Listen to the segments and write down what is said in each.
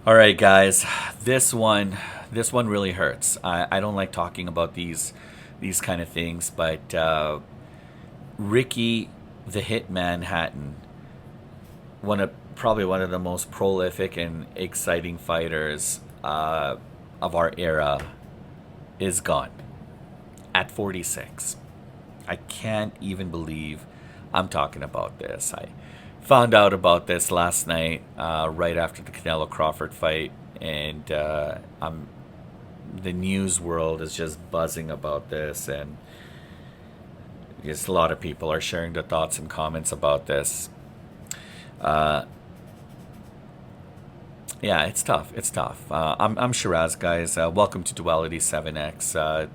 All right, guys. This one, this one really hurts. I don't like talking about these kind of things, but Ricky, the Hitman Hatton, probably one of the most prolific and exciting fighters of our era, is gone at 46. I can't even believe I'm talking about this. I found out about this last night, right after the Canelo Crawford fight, and the news world is just buzzing about this, and just a lot of people are sharing their thoughts and comments about this. Uh, yeah, it's tough. It's tough. I'm Sheeraz, guys. Welcome to Duality 7X.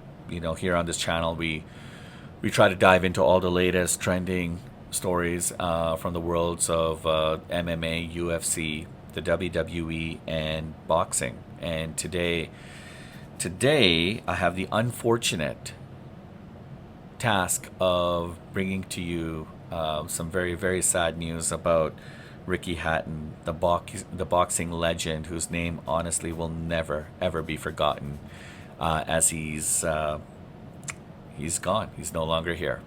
Here on this channel, we try to dive into all the latest trending stories from the worlds of MMA, UFC, the WWE, and boxing. And today I have the unfortunate task of bringing to you some very, very sad news about Ricky Hatton, the boxing legend whose name honestly will never ever be forgotten, as he's gone. He's no longer here.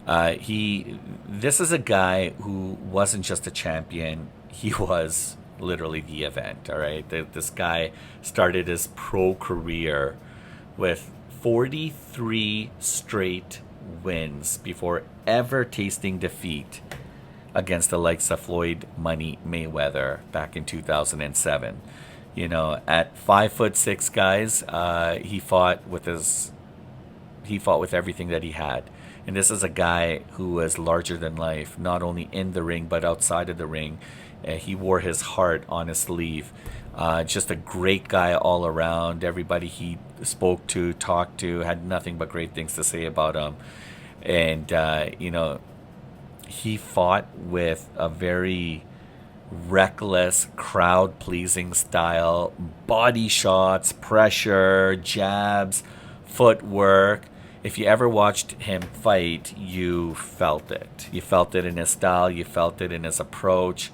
This is a guy who wasn't just a champion. He was literally the event. All right, this guy started his pro career with 43 straight wins before ever tasting defeat against the likes of Floyd Money Mayweather back in 2007. At 5'6", guys, he fought with everything that he had. And this is a guy who was larger than life, not only in the ring, but outside of the ring. He wore his heart on his sleeve. Just a great guy all around. Everybody he spoke to, talked to, had nothing but great things to say about him. And, he fought with a very reckless, crowd pleasing style, body shots, pressure, jabs, footwork. If you ever watched him fight, you felt it. You felt it in his style, you felt it in his approach.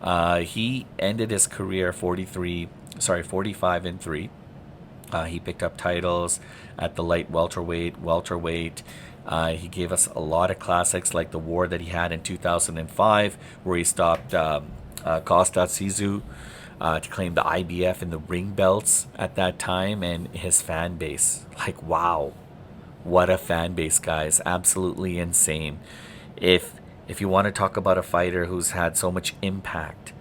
He ended his career 45-3. He picked up titles at the light welterweight. He gave us a lot of classics like the war that he had in 2005, where he stopped Kostya Tszyu to claim the IBF and the ring belts at that time, and his fan base. Like, wow, what a fan base, guys. Absolutely insane. If you want to talk about a fighter who's had so much impact,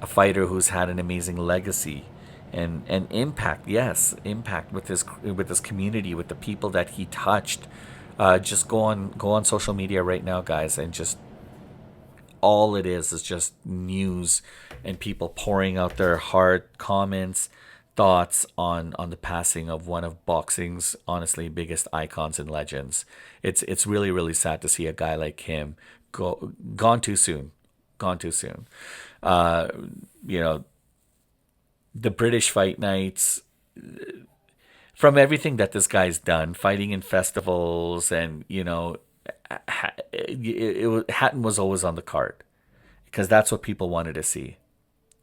a fighter who's had an amazing legacy and impact, yes, impact with his community, with the people that he touched. Just go on social media right now, guys, and just all it is just news and people pouring out their heart, comments, thoughts on the passing of one of boxing's honestly biggest icons and legends. It's really, really sad to see a guy like him gone too soon. Gone too soon. Uh, you know, the British fight nights, from everything that this guy's done, fighting in festivals, and Hatton was always on the card because that's what people wanted to see.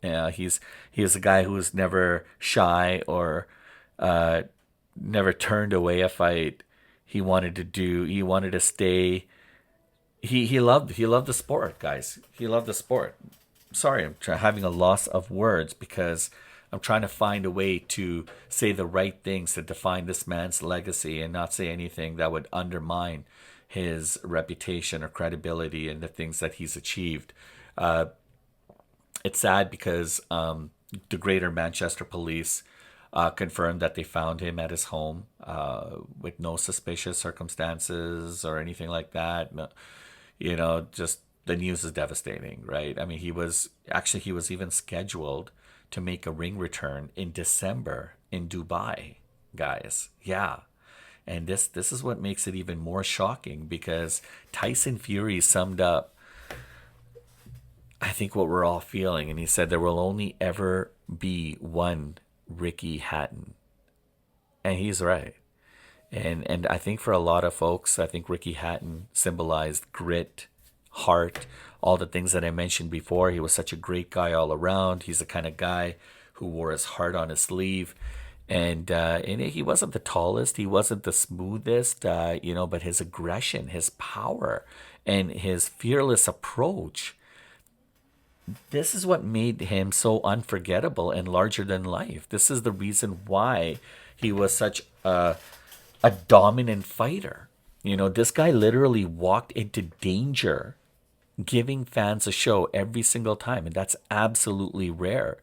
He is a guy who was never shy or never turned away a fight. He wanted to stay. He loved the sport, guys. He loved the sport. Sorry, having a loss of words because I'm trying to find a way to say the right things to define this man's legacy and not say anything that would undermine his reputation or credibility and the things that he's achieved. Uh, it's sad because the Greater Manchester Police confirmed that they found him at his home with no suspicious circumstances or anything like that. No, just the news is devastating, right? I mean, he was even scheduled to make a ring return in December in Dubai, guys. Yeah. And this is what makes it even more shocking because Tyson Fury summed up, I think, what we're all feeling. And he said there will only ever be one Ricky Hatton. And he's right. And I think for a lot of folks, I think Ricky Hatton symbolized grit, heart, all the things that I mentioned before. He was such a great guy all around. He's the kind of guy who wore his heart on his sleeve. And he wasn't the tallest, he wasn't the smoothest, but his aggression, his power, and his fearless approach, this is what made him so unforgettable and larger than life. This is the reason why he was such a dominant fighter. This guy literally walked into danger, giving fans a show every single time, and that's absolutely rare.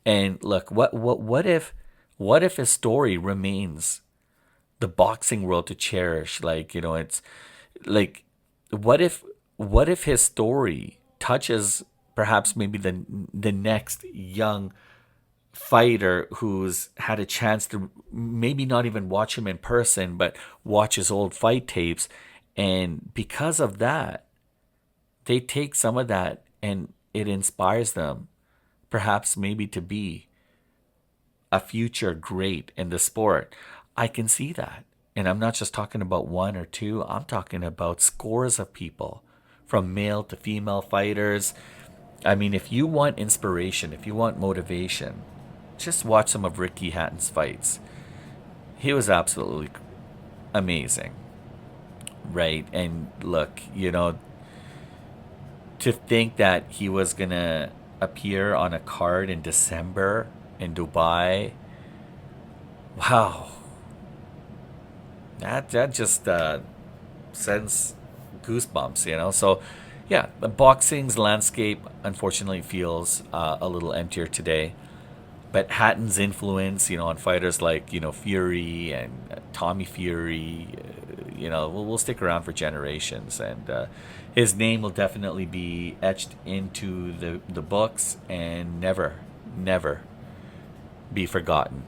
And look, what if his story remains the boxing world to cherish? It's like, what if his story touches perhaps maybe the next young fighter who's had a chance to maybe not even watch him in person, but watch his old fight tapes. And because of that, they take some of that and it inspires them, perhaps maybe to be a future great in the sport. I can see that. And I'm not just talking about one or two, I'm talking about scores of people, from male to female fighters. I mean, if you want inspiration, if you want motivation, just watch some of Ricky Hatton's fights. He was absolutely amazing, right? And look, to think that he was going to appear on a card in December in Dubai, wow. That just sends goosebumps. So, yeah, the boxing's landscape unfortunately feels a little emptier today. But Hatton's influence, on fighters like, Fury and Tommy Fury, will stick around for generations. And his name will definitely be etched into the books and never, never be forgotten.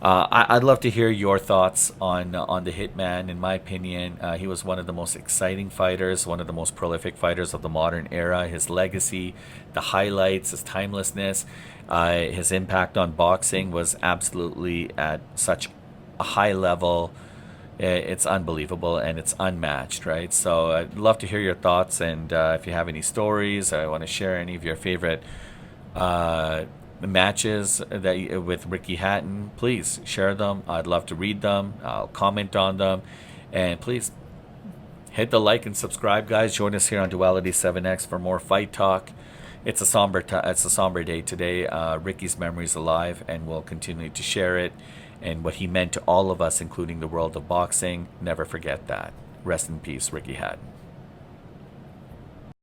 I'd love to hear your thoughts on the Hitman. In my opinion, he was one of the most exciting fighters, one of the most prolific fighters of the modern era. His legacy, the highlights, his timelessness, his impact on boxing was absolutely at such a high level. It's unbelievable and it's unmatched, right? So I'd love to hear your thoughts, and if you have any stories, I want to share any of your favorite matches with Ricky Hatton, please share them. I'd love to read them. I'll comment on them, and please hit the like and subscribe, guys. Join us here on Duality 7X for more fight talk. It's a somber day today. Ricky's memory is alive, and we'll continue to share it and what he meant to all of us, including the world of boxing. Never forget that. Rest in peace, Ricky Hatton.